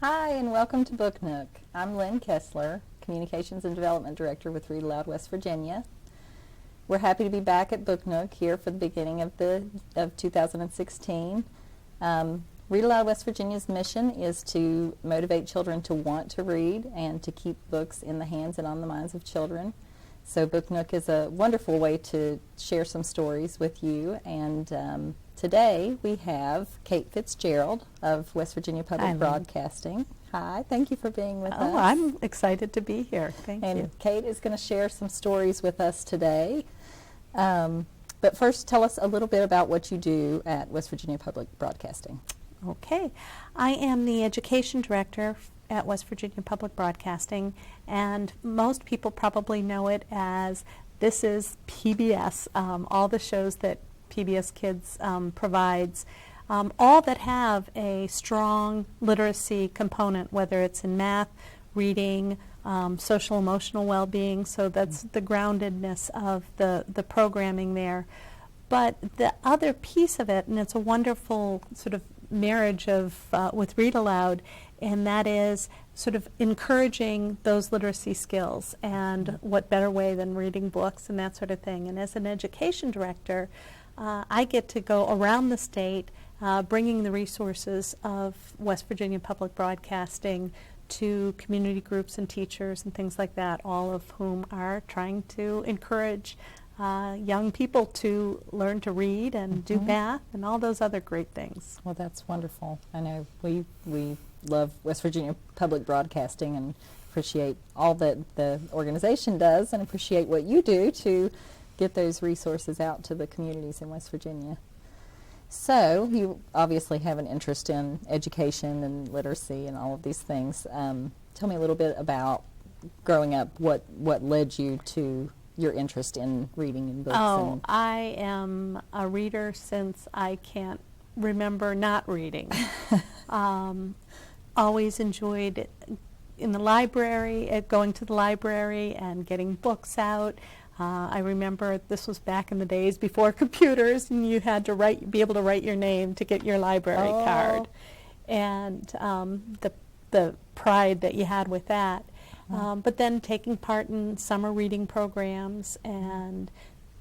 Hi, and welcome to Book Nook. I'm Lynn Kessler, Communications and Development Director with Read Aloud West Virginia. We're happy to be back at Book Nook here for the beginning of 2016. Read Aloud West Virginia's mission is to motivate children to want to read and to keep books in the hands and on the minds of children. So Book Nook is a wonderful way to share some stories with you, and today we have Kate FitzGerald of West Virginia Public Broadcasting. Hi, thank you for being with us. Oh, I'm excited to be here. Thank you. And Kate is going to share some stories with us today. But first, tell us a little bit about what you do at West Virginia Public Broadcasting. Okay. I am the Education Director at West Virginia Public Broadcasting, and most people probably know it as this is PBS, all the shows that PBS Kids provides, all that have a strong literacy component, whether it's in math, reading, social emotional well-being, so that's the groundedness of the programming there. But the other piece of it, and it's a wonderful sort of marriage of with Read Aloud, and that is sort of encouraging those literacy skills, and what better way than reading books and that sort of thing. And as an education director, I get to go around the state bringing the resources of West Virginia Public Broadcasting to community groups and teachers and things like that, all of whom are trying to encourage young people to learn to read and do math and all those other great things. Well, that's wonderful. I know we love West Virginia Public Broadcasting and appreciate all that the organization does and appreciate what you do to get those resources out to the communities in West Virginia. So you obviously have an interest in education and literacy and all of these things. Tell me a little bit about growing up, what led you to your interest in reading and books. Oh, I am a reader since I can't remember not reading. Always enjoyed in the library, going to the library and getting books out. I remember this was back in the days before computers, and you had to be able to write your name to get your library card, and the pride that you had with that. But then taking part in summer reading programs and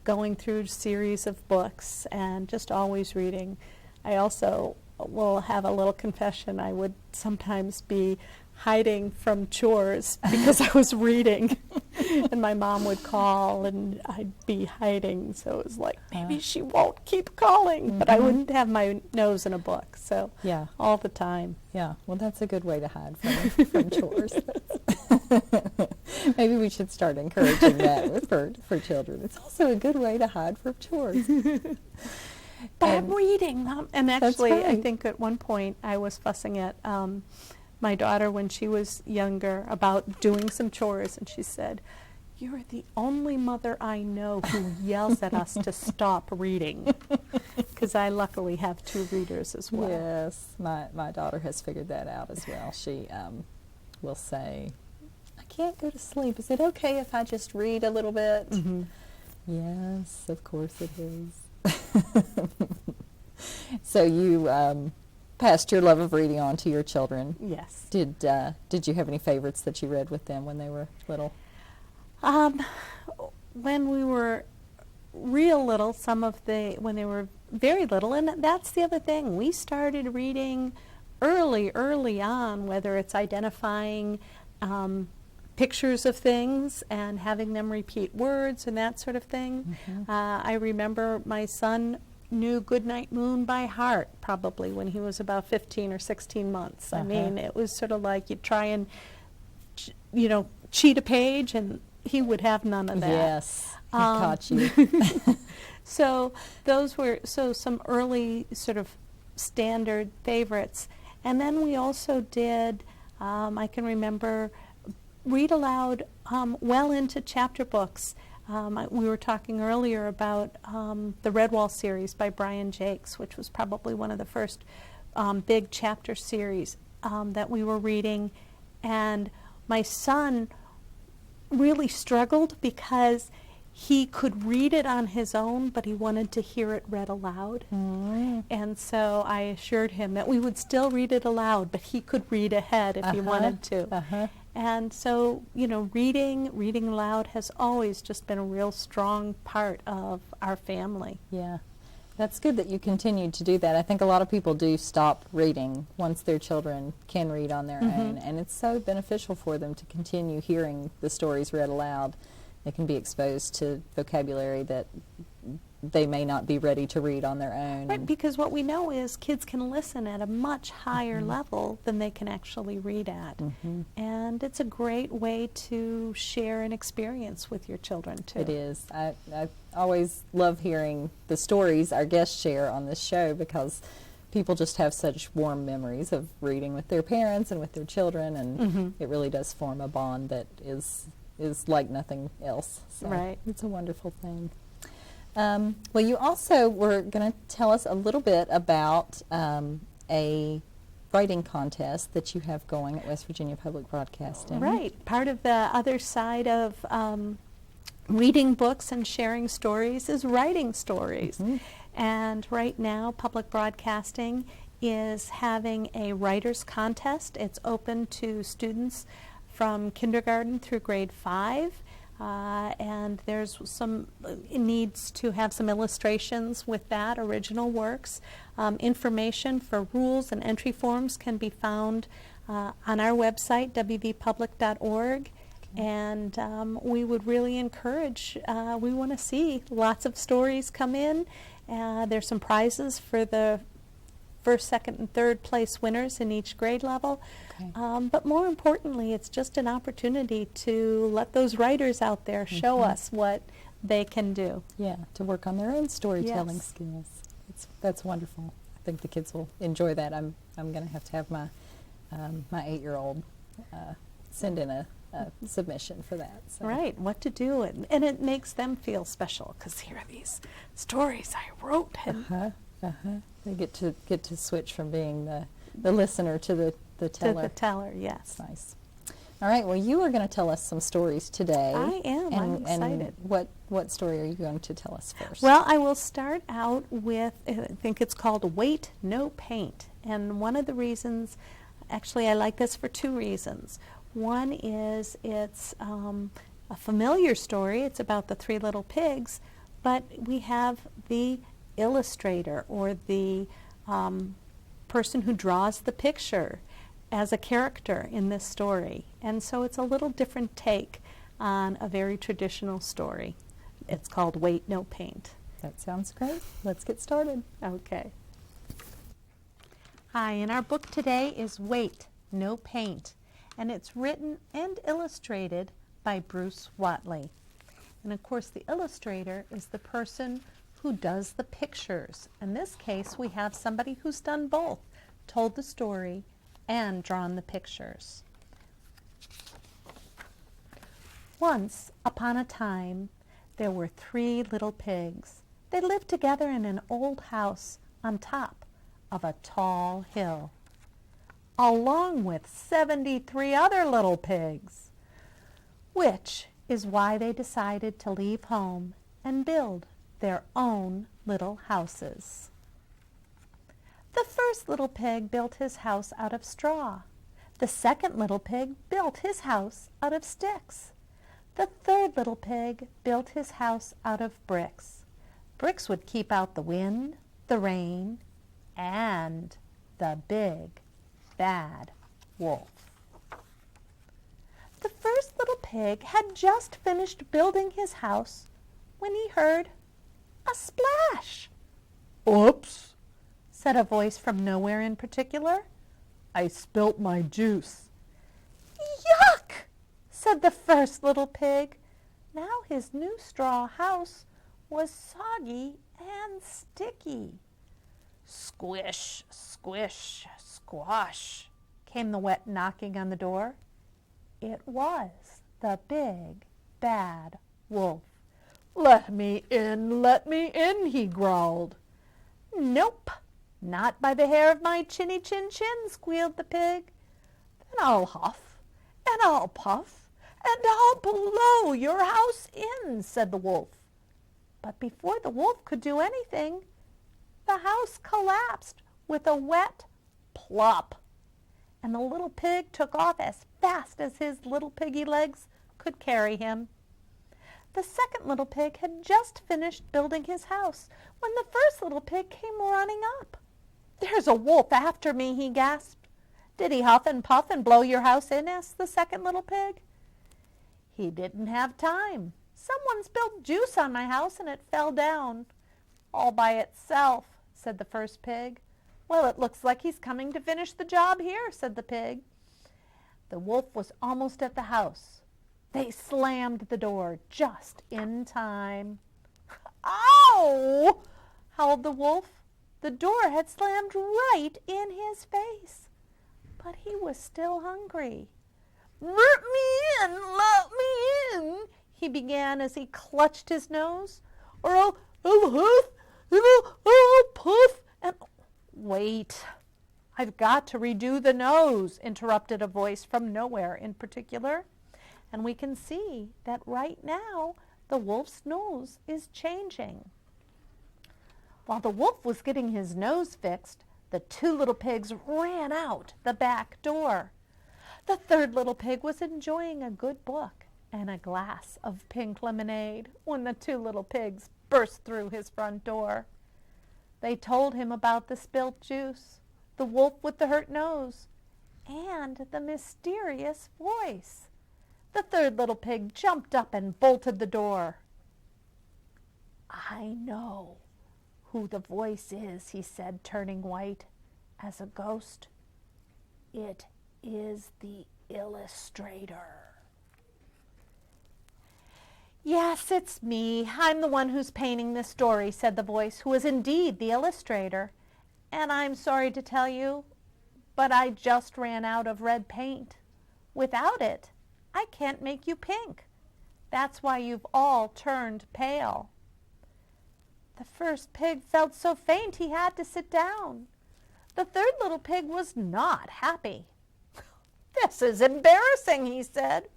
going through a series of books and just always reading. I also will have a little confession. I would sometimes be hiding from chores because I was reading, and my mom would call and I'd be hiding, so it was like, maybe she won't keep calling, but I wouldn't have my nose in a book, so all the time. Yeah, well, that's a good way to hide from chores. Maybe we should start encouraging that for children. It's also a good way to hide from chores. But I'm reading, Mom. And actually, right. I think at one point I was fussing at my daughter when she was younger about doing some chores, and she said, "You're the only mother I know who yells at us to stop reading," because I luckily have two readers as well. Yes, my daughter has figured that out as well. She will say, "I can't go to sleep. Is it okay if I just read a little bit?" Yes, of course it is. So you passed your love of reading on to your children. Yes. Did you have any favorites that you read with them when they were little? When we were real little, when they were very little, and that's the other thing. We started reading early on, whether it's identifying pictures of things and having them repeat words and that sort of thing. I remember my son knew Goodnight Moon by heart probably when he was about 15 or 16 months. I mean, it was sort of like you'd try and, cheat a page, and he would have none of that. Yes, he caught you. So those were some early sort of standard favorites. And then we also did, I can remember, read aloud well into chapter books. We were talking earlier about the Redwall series by Brian Jakes, which was probably one of the first big chapter series that we were reading. And my son really struggled because he could read it on his own, but he wanted to hear it read aloud. And so I assured him that we would still read it aloud, but he could read ahead if he wanted to. And so, you know, reading aloud has always just been a real strong part of our family. Yeah. That's good that you continued to do that. I think a lot of people do stop reading once their children can read on their own, and it's so beneficial for them to continue hearing the stories read aloud. They can be exposed to vocabulary that they may not be ready to read on their own. Right, because what we know is kids can listen at a much higher level than they can actually read at. And it's a great way to share an experience with your children, too. It is. I always love hearing the stories our guests share on this show, because people just have such warm memories of reading with their parents and with their children, and it really does form a bond that is like nothing else. So right. It's a wonderful thing. Well, you also were going to tell us a little bit about a writing contest that you have going at West Virginia Public Broadcasting. Right. Part of the other side of reading books and sharing stories is writing stories. And right now, Public Broadcasting is having a writers contest. It's open to students from kindergarten through grade 5. And there's some needs to have some illustrations with that, original works. Information for rules and entry forms can be found on our website, wvpublic.org. And we would really encourage, we want to see lots of stories come in. There's some prizes for the first, second, and third place winners in each grade level. But more importantly, it's just an opportunity to let those writers out there show us what they can do. Yeah, to work on their own storytelling skills. That's wonderful. I think the kids will enjoy that. I'm going to have my my 8-year-old send in a submission for that. So. Right, what to do, and it makes them feel special, because here are these stories I wrote. And They get to switch from being the listener to the teller. To the teller, yes. That's nice. All right, well, you are going to tell us some stories today. I am. I'm excited. And what story are you going to tell us first? Well, I will start out with, I think it's called Wait, No Paint. And one of the reasons, actually I like this for 2 reasons. One is it's a familiar story. It's about the 3 little pigs, but we have the illustrator, or the person who draws the picture, as a character in this story. And so it's a little different take on a very traditional story. It's called Wait, No Paint. That sounds great. Let's get started. Okay. Hi, and our book today is Wait, No Paint, and it's written and illustrated by Bruce Whatley. And of course, the illustrator is the person who does the pictures. In this case, we have somebody who's done both, told the story and drawn the pictures. Once upon a time, there were 3 little pigs. They lived together in an old house on top of a tall hill, along with 73 other little pigs, which is why they decided to leave home and build their own little houses. The first little pig built his house out of straw. The second little pig built his house out of sticks. The third little pig built his house out of bricks. Bricks would keep out the wind, the rain, and the big, bad wolf. The first little pig had just finished building his house when he heard a splash. "Oops," said a voice from nowhere in particular. "I spilt my juice." "Yuck," said the first little pig. Now his new straw house was soggy and sticky. Squish, squish, squash, came the wet knocking on the door. It was the big, bad wolf. Let me in, he growled. "Nope, not by the hair of my chinny chin chin," squealed the pig. "Then I'll huff, and I'll puff, and I'll blow your house in," said the wolf. But before the wolf could do anything, the house collapsed with a wet plop, and the little pig took off as fast as his little piggy legs could carry him. The second little pig had just finished building his house when the first little pig came running up. "There's a wolf after me," he gasped. "Did he huff and puff and blow your house in?" asked the second little pig. "He didn't have time. Someone spilled juice on my house and it fell down all by itself," said the first pig. "Well, it looks like he's coming to finish the job here," said the pig. The wolf was almost at the house. They slammed the door just in time. "Ow!" howled the wolf. The door had slammed right in his face, but he was still hungry. "Let me in, he began as he clutched his nose, "or I'll huff and I'll puff and—" "Wait, I've got to redo the nose," interrupted a voice from nowhere in particular. And we can see that right now the wolf's nose is changing. While the wolf was getting his nose fixed, the two little pigs ran out the back door. The third little pig was enjoying a good book and a glass of pink lemonade when the two little pigs burst through his front door. They told him about the spilt juice, the wolf with the hurt nose, and the mysterious voice. The third little pig jumped up and bolted the door. "I know who the voice is," he said, turning white as a ghost. "It is the illustrator." "Yes, it's me. I'm the one who's painting this story," said the voice, who was indeed the illustrator. "And I'm sorry to tell you, but I just ran out of red paint. Without it, I can't make you pink. That's why you've all turned pale." The first pig felt so faint he had to sit down. The third little pig was not happy. "This is embarrassing," he said.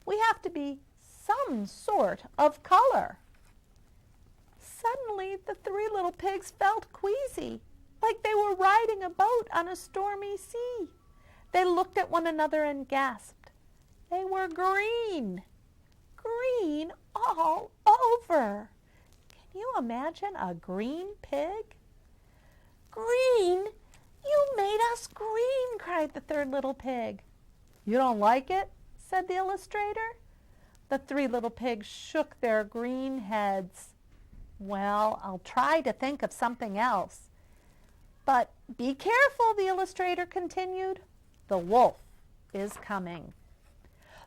"We have to be some sort of color." Suddenly, the three little pigs felt queasy, like they were riding a boat on a stormy sea. They looked at one another and gasped. They were green. Green all over. Can you imagine a green pig? "Green? You made us green," cried the third little pig. "You don't like it?" said the illustrator. The three little pigs shook their green heads. "Well, I'll try to think of something else. But be careful," the illustrator continued. "The wolf is coming."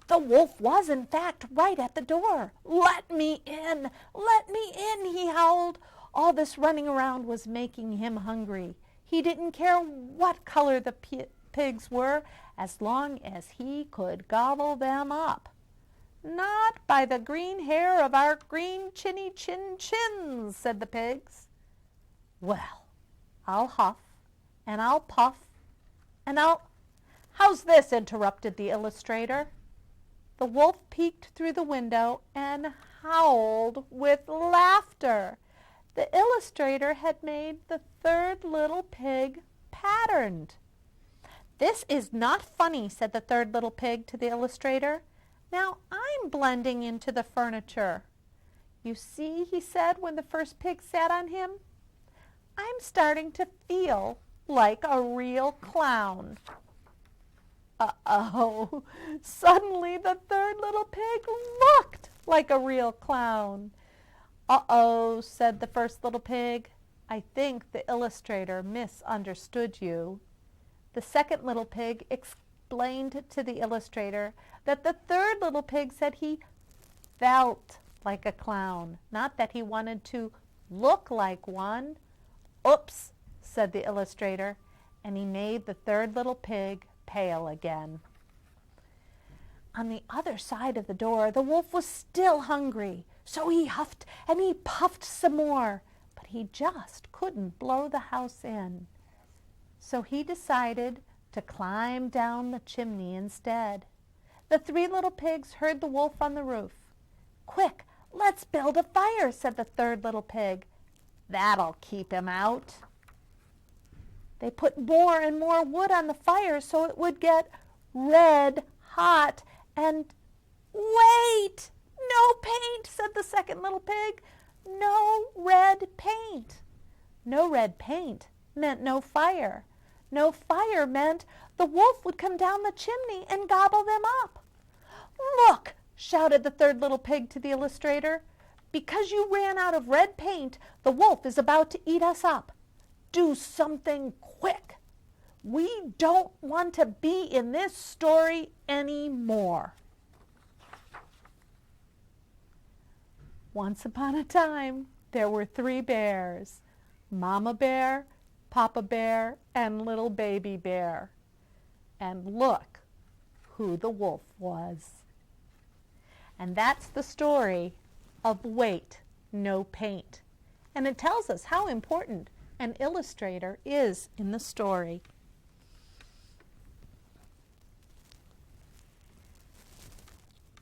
The wolf was, in fact, right at the door. "Let me in! Let me in!" he howled. All this running around was making him hungry. He didn't care what color the pigs were, as long as he could gobble them up. "Not by the green hair of our green chinny chin chins," said the pigs. "Well, I'll huff, and I'll puff, and I'll—" "How's this?" interrupted the illustrator. The wolf peeked through the window and howled with laughter. The illustrator had made the third little pig patterned. "This is not funny," said the third little pig to the illustrator. "Now I'm blending into the furniture. You see," he said when the first pig sat on him, "I'm starting to feel like a real clown." Uh-oh! Suddenly the third little pig looked like a real clown. "Uh-oh," said the first little pig. "I think the illustrator misunderstood you." The second little pig explained to the illustrator that the third little pig said he felt like a clown, not that he wanted to look like one. "Oops," said the illustrator, and he made the third little pig pale again. On the other side of the door, the wolf was still hungry, so he huffed and he puffed some more, but he just couldn't blow the house in. So he decided to climb down the chimney instead. The 3 little pigs heard the wolf on the roof. "Quick, let's build a fire," said the 3rd little pig. "That'll keep him out." They put more and more wood on the fire so it would get red hot and wait! "No paint," said the 2nd little pig. "No red paint." No red paint meant no fire. No fire meant the wolf would come down the chimney and gobble them up. "Look," shouted the 3rd little pig to the illustrator. "Because you ran out of red paint, the wolf is about to eat us up. Do something quick. We don't want to be in this story anymore." Once upon a time, there were 3 bears, Mama Bear, Papa Bear, and little baby bear. And look who the wolf was. And that's the story of Wait, No Paint. And it tells us how important an illustrator is in the story.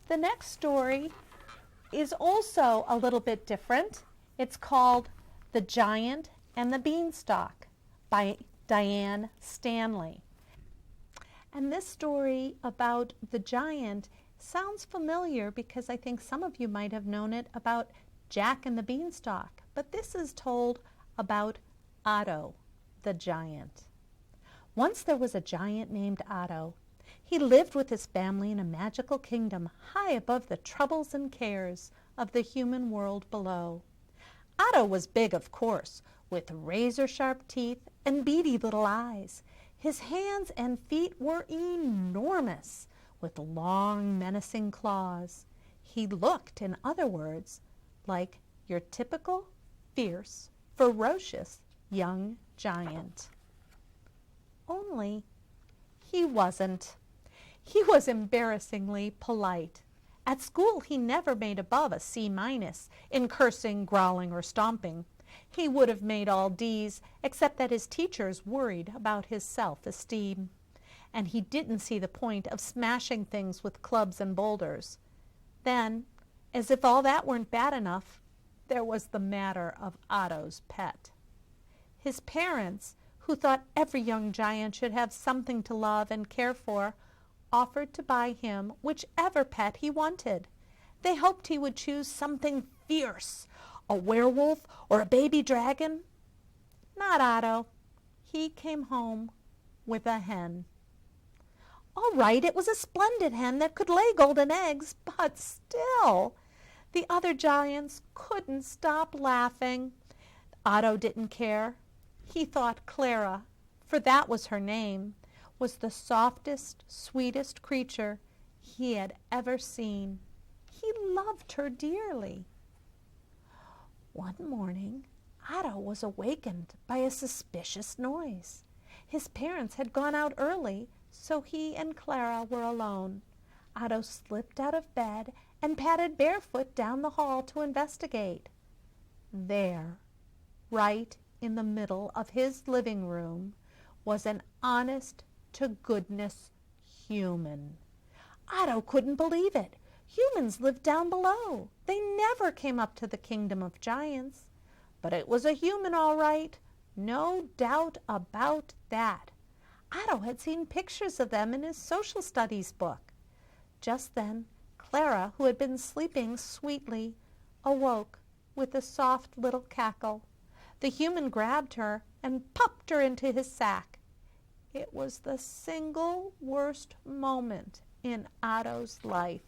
The next story is also a little bit different. It's called The Giant and the Beanstalk by Diane Stanley. And this story about the giant sounds familiar because I think some of you might have known it about Jack and the Beanstalk. But this is told about Otto, the giant. Once there was a giant named Otto. He lived with his family in a magical kingdom high above the troubles and cares of the human world below. Otto was big, of course, with razor-sharp teeth and beady little eyes. His hands and feet were enormous, with long, menacing claws. He looked, in other words, like your typical, fierce, ferocious young giant. Only he wasn't. He was embarrassingly polite. At school, he never made above a C- in cursing, growling, or stomping. He would have made all Ds, except that his teachers worried about his self-esteem. And he didn't see the point of smashing things with clubs and boulders. Then, as if all that weren't bad enough, there was the matter of Otto's pet. His parents, who thought every young giant should have something to love and care for, offered to buy him whichever pet he wanted. They hoped he would choose something fierce, a werewolf or a baby dragon. Not Otto. He came home with a hen. All right, it was a splendid hen that could lay golden eggs, but still, the other giants couldn't stop laughing. Otto didn't care. He thought Clara, for that was her name, was the softest, sweetest creature he had ever seen. He loved her dearly. One morning, Otto was awakened by a suspicious noise. His parents had gone out early, so he and Clara were alone. Otto slipped out of bed and padded barefoot down the hall to investigate. There, right in the middle of his living room, was an honest-to-goodness human. Otto couldn't believe it. Humans lived down below. They never came up to the kingdom of giants. But it was a human, all right. No doubt about that. Otto had seen pictures of them in his social studies book. Just then, Clara, who had been sleeping sweetly, awoke with a soft little cackle. The human grabbed her and popped her into his sack. It was the single worst moment in Otto's life.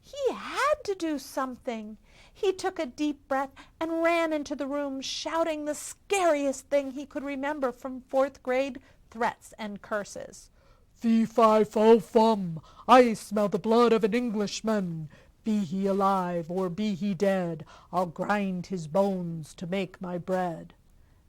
He had to do something. He took a deep breath and ran into the room, shouting the scariest thing he could remember from 4th grade threats and curses. "Fee-fi-fo-fum, I smell the blood of an Englishman. Be he alive or be he dead, I'll grind his bones to make my bread."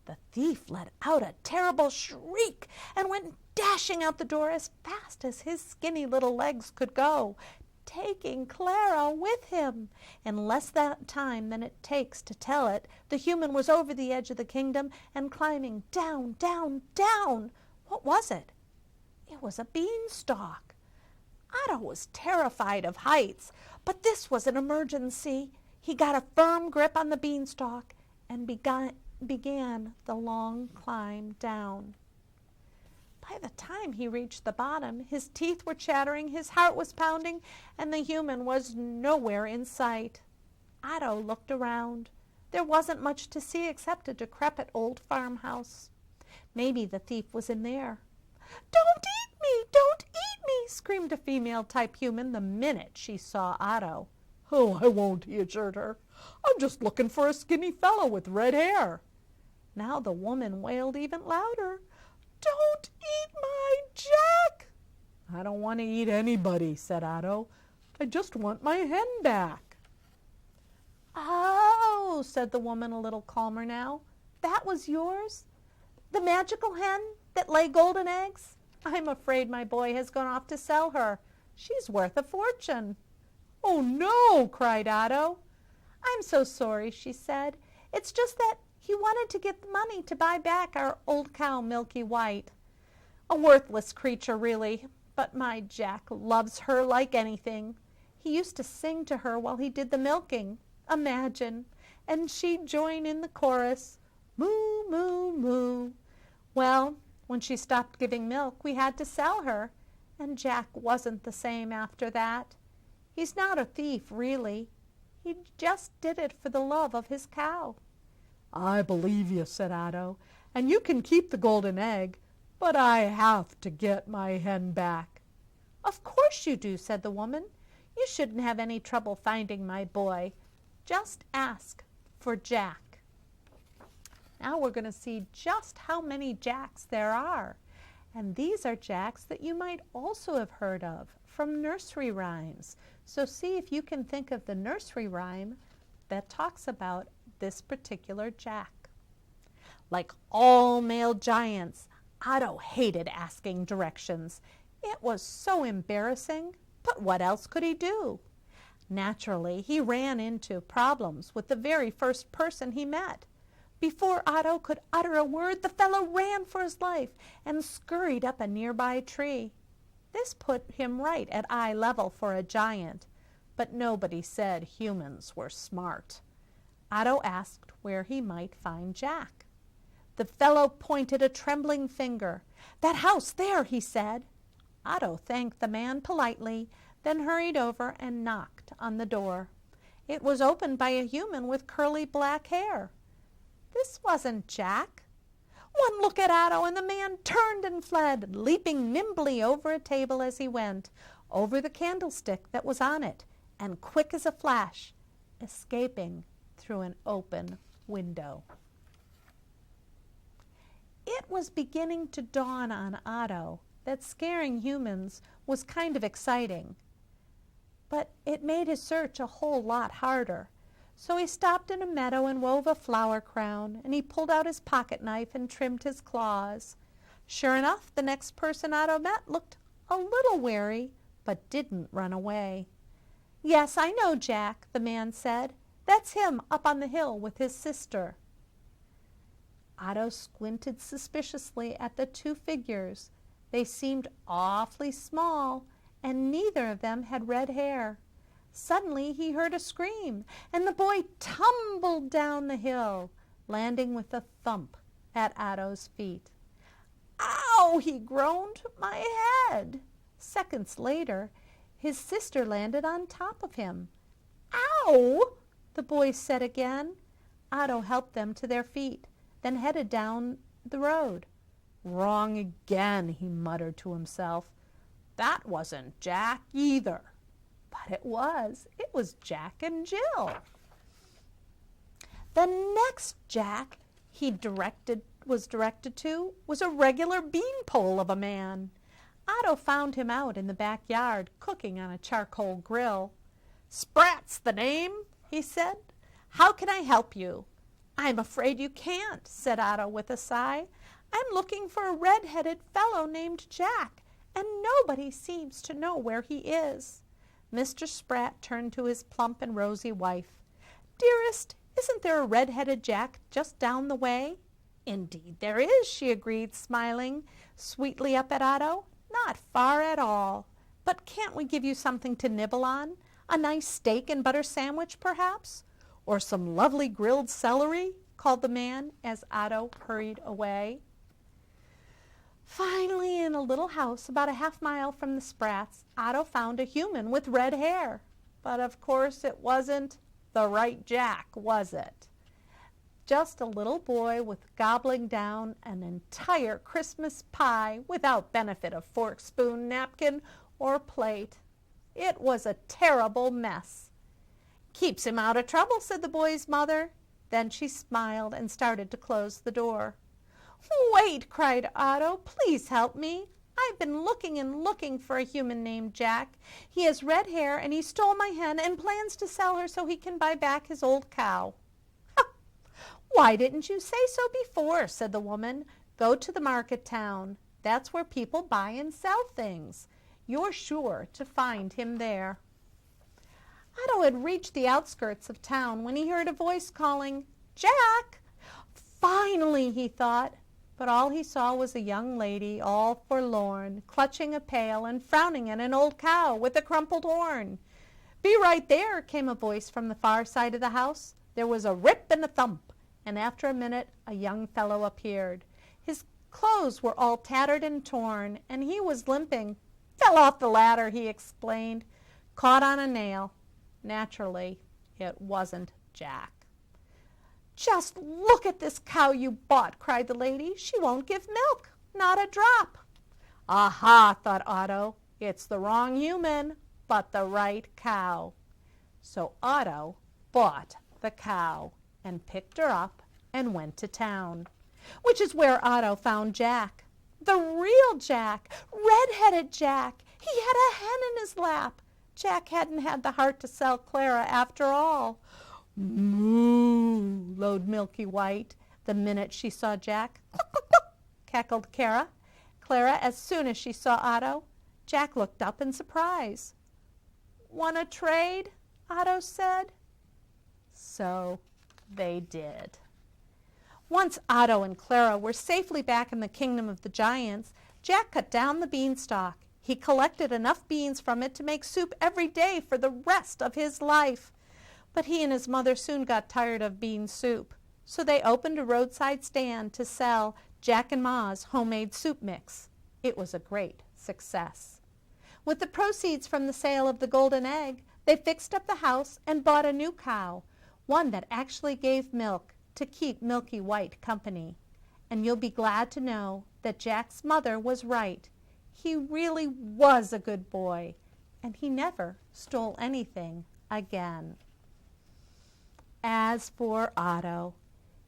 The thief let out a terrible shriek and went dashing out the door as fast as his skinny little legs could go, taking Clara with him. In less time than it takes to tell it, the human was over the edge of the kingdom and climbing down, down, down. What was it? It was a beanstalk. Otto was terrified of heights, but this was an emergency. He got a firm grip on the beanstalk and began the long climb down. By the time he reached the bottom, his teeth were chattering, his heart was pounding, and the human was nowhere in sight. Otto looked around. There wasn't much to see except a decrepit old farmhouse. Maybe the thief was in there. "Don't eat me! Don't eat me!" screamed a female-type human the minute she saw Otto. "Oh, I won't," he assured her. "I'm just looking for a skinny fellow with red hair." Now the woman wailed even louder. "Don't eat my Jack!" "I don't want to eat anybody," said Otto. "I just want my hen back." "Oh," said the woman a little calmer now. "That was yours? The magical hen that lay golden eggs? I'm afraid my boy has gone off to sell her. She's worth a fortune." "Oh, no!" cried Otto. "I'm so sorry," she said. "It's just that he wanted to get the money to buy back our old cow, Milky White. A worthless creature, really, but my Jack loves her like anything. He used to sing to her while he did the milking. Imagine! And she'd join in the chorus, 'Moo, moo, moo.' Well, when she stopped giving milk, we had to sell her, and Jack wasn't the same after that. He's not a thief, really. He just did it for the love of his cow." "I believe you," said Otto, "and you can keep the golden egg, but I have to get my hen back." "Of course you do," said the woman. "You shouldn't have any trouble finding my boy. Just ask for Jack." Now we're going to see just how many Jacks there are. And these are Jacks that you might also have heard of from nursery rhymes. So see if you can think of the nursery rhyme that talks about this particular Jack. Like all male giants, Otto hated asking directions. It was so embarrassing, but what else could he do? Naturally, he ran into problems with the very first person he met. Before Otto could utter a word, the fellow ran for his life and scurried up a nearby tree. This put him right at eye level for a giant, but nobody said humans were smart. Otto asked where he might find Jack. The fellow pointed a trembling finger. "That house there," he said. Otto thanked the man politely, then hurried over and knocked on the door. It was opened by a human with curly black hair. This wasn't Jack. One look at Otto and the man turned and fled, leaping nimbly over a table as he went, over the candlestick that was on it, and quick as a flash, escaping through an open window. It was beginning to dawn on Otto that scaring humans was kind of exciting, but it made his search a whole lot harder. So he stopped in a meadow and wove a flower crown, and he pulled out his pocket knife and trimmed his claws. Sure enough, the next person Otto met looked a little wary, but didn't run away. "Yes, I know Jack," the man said. "That's him up on the hill with his sister." Otto squinted suspiciously at the two figures. They seemed awfully small, and neither of them had red hair. Suddenly he heard a scream, and the boy tumbled down the hill, landing with a thump at Otto's feet. "Ow!" he groaned. "My head!" Seconds later, his sister landed on top of him. "Ow!" the boy said again. Otto helped them to their feet, then headed down the road. "Wrong again," he muttered to himself. "That wasn't Jack either." But it was. It was Jack and Jill. The next Jack he was directed to was a regular beanpole of a man. Otto found him out in the backyard cooking on a charcoal grill. "Sprats the name," he said. "How can I help you?" "I'm afraid you can't," said Otto with a sigh. "I'm looking for a red-headed fellow named Jack, and nobody seems to know where he is." Mr. Sprat turned to his plump and rosy wife. "Dearest, isn't there a red-headed Jack just down the way?" "Indeed there is," she agreed, smiling sweetly up at Otto. "Not far at all. But can't we give you something to nibble on? A nice steak and butter sandwich, perhaps? Or some lovely grilled celery?" called the man as Otto hurried away. Finally, in a little house about a half-mile from the Sprats, Otto found a human with red hair. But of course it wasn't the right Jack, was it? Just a little boy with gobbling down an entire Christmas pie without benefit of fork, spoon, napkin, or plate. It was a terrible mess. "Keeps him out of trouble," said the boy's mother. Then she smiled and started to close the door. "Wait!" cried Otto. "Please help me. I've been looking and looking for a human named Jack. He has red hair and he stole my hen and plans to sell her so he can buy back his old cow." "Why didn't you say so before?" said the woman. "Go to the market town. That's where people buy and sell things. You're sure to find him there." Otto had reached the outskirts of town when he heard a voice calling, "Jack!" "Finally," he thought. But all he saw was a young lady, all forlorn, clutching a pail and frowning at an old cow with a crumpled horn. "Be right there," came a voice from the far side of the house. There was a rip and a thump, and after a minute a young fellow appeared. His clothes were all tattered and torn, and he was limping. "Fell off the ladder," he explained. "Caught on a nail." Naturally, it wasn't Jack. "Just look at this cow you bought," cried the lady. "She won't give milk, not a drop." "Aha," thought Otto. "It's the wrong human, but the right cow." So Otto bought the cow and picked her up and went to town, which is where Otto found Jack. The real Jack, red-headed Jack. He had a hen in his lap. Jack hadn't had the heart to sell Clara after all. "Moo!" lowed Milky White the minute she saw Jack. "Cluck, cluck, cluck!" cackled Clara as soon as she saw Otto. Jack looked up in surprise. "Want to trade?" Otto said. So they did. Once Otto and Clara were safely back in the kingdom of the giants, Jack cut down the beanstalk. He collected enough beans from it to make soup every day for the rest of his life. But he and his mother soon got tired of bean soup, so they opened a roadside stand to sell Jack and Ma's homemade soup mix. It was a great success. With the proceeds from the sale of the golden egg, they fixed up the house and bought a new cow, one that actually gave milk to keep Milky White company. And you'll be glad to know that Jack's mother was right. He really was a good boy, and he never stole anything again. As for Otto,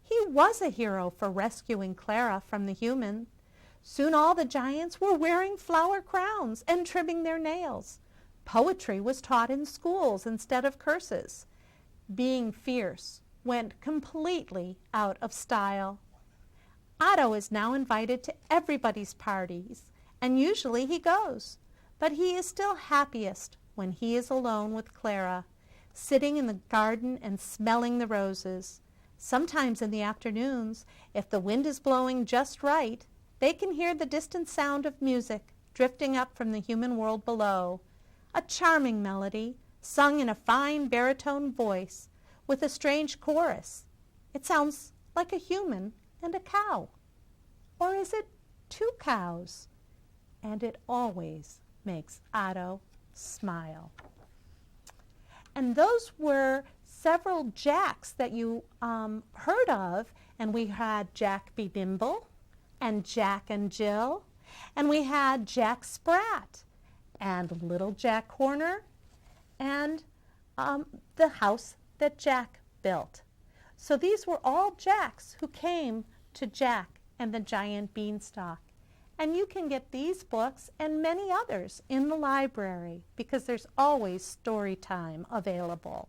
he was a hero for rescuing Clara from the human. Soon all the giants were wearing flower crowns and trimming their nails. Poetry was taught in schools instead of curses. Being fierce went completely out of style. Otto is now invited to everybody's parties, and usually he goes. But he is still happiest when he is alone with Clara, sitting in the garden and smelling the roses. Sometimes in the afternoons, if the wind is blowing just right, they can hear the distant sound of music drifting up from the human world below. A charming melody, sung in a fine baritone voice, with a strange chorus. It sounds like a human and a cow. Or is it two cows? And it always makes Otto smile. And those were several Jacks that you heard of. And we had Jack Be Nimble, and Jack and Jill, and we had Jack Sprat, and Little Jack Horner, and the house that Jack built. So these were all Jacks who came to Jack and the Giant Beanstalk. And you can get these books and many others in the library because there's always story time available.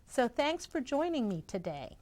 So thanks for joining me today.